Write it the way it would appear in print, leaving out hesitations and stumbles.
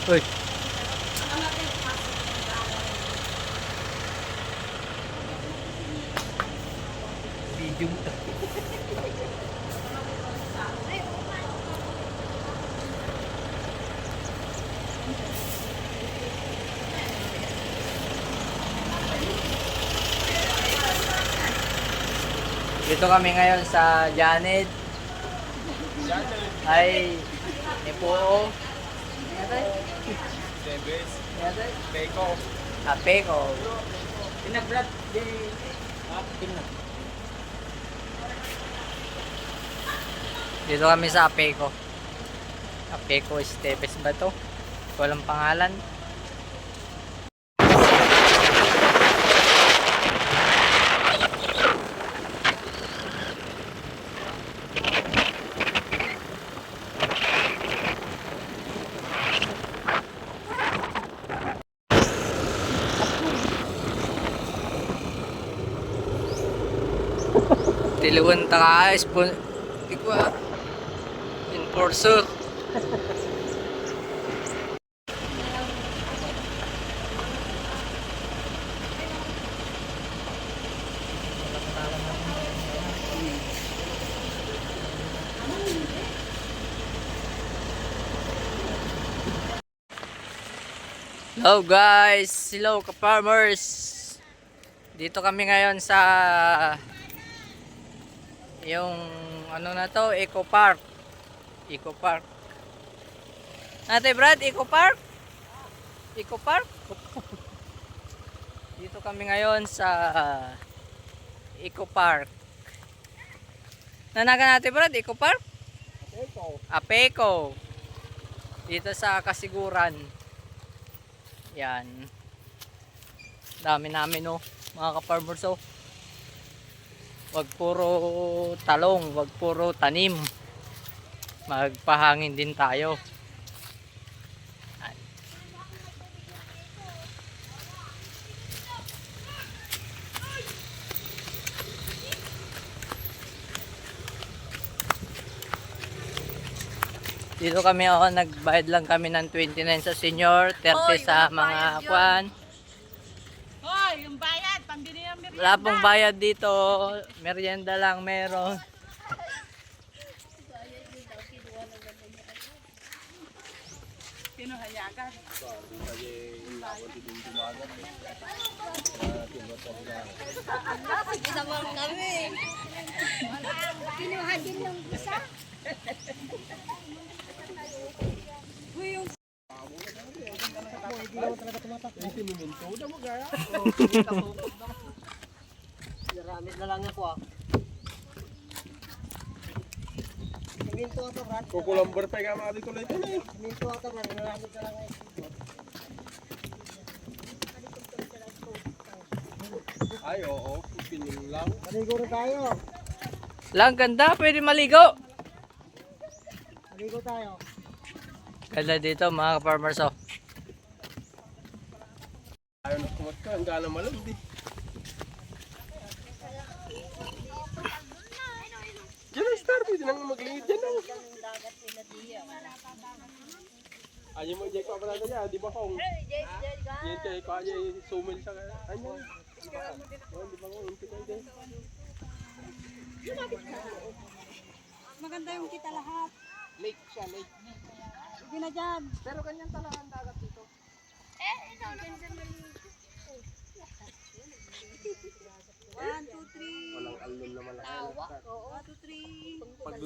Uy. Video mo. Dito kami ngayon sa Janet. Ay Ipuo. Debes. Janet. Beko. Apeko. Pinag-vlog di. Tingnan. Dito kami sa Apeko. Apeko Estepes ba to? Walang pangalan. Tiluan ta ka ikwa enforcer. Hello guys, hello ka-farmers. Dito kami ngayon sa yung ano na to, Eco Park. Eco Park. Ate Brad, Eco Park? Eco Park? Dito kami ngayon sa Eco Park. Nanaga natin Brad, Eco Park? Apeko. Dito sa Kasiguran. Yan. Dami namin oh, mga ka-farmers oh. Wag puro talong, wag puro tanim. Magpahangin din tayo. Dito kami nagbayad lang kami ng 29 sa senior, 30 sa mga kwan. Hoy, yung bayad, pambili ng merienda. Wala pong bayad dito, merienda lang meron. Pinuhayagan. Sige naman kami. Kinuha din yung isa. Maramit na lang ako ah. Minto ato, Brad. Kukulambar pa yung mga dito lang eh. Minto ato, Brad. Maramit na lang ay. Ay oo, pining lang. Maligo na tayo. Lang ganda, pwede maligo. Maligo tayo. Ganda dito mga farmers oh. Ayaw na kumat ka, ang gana malandi. Diyan ang star, pwede nang maglingid dyan oh. Ayaw mo, Jake, pa pala niya, di ba kong? Yan kayo, kaya sumil sa kanya. Ano? Di ba? Di ba kong, hindi kayo dyan. Maganda yung kita lahat. Lake siya, lake. Sige na dyan. Pero ganyan talaga ang dagat dito. One, two, three. Walang alum na malaki. Oo, 1, 2, 3. Pag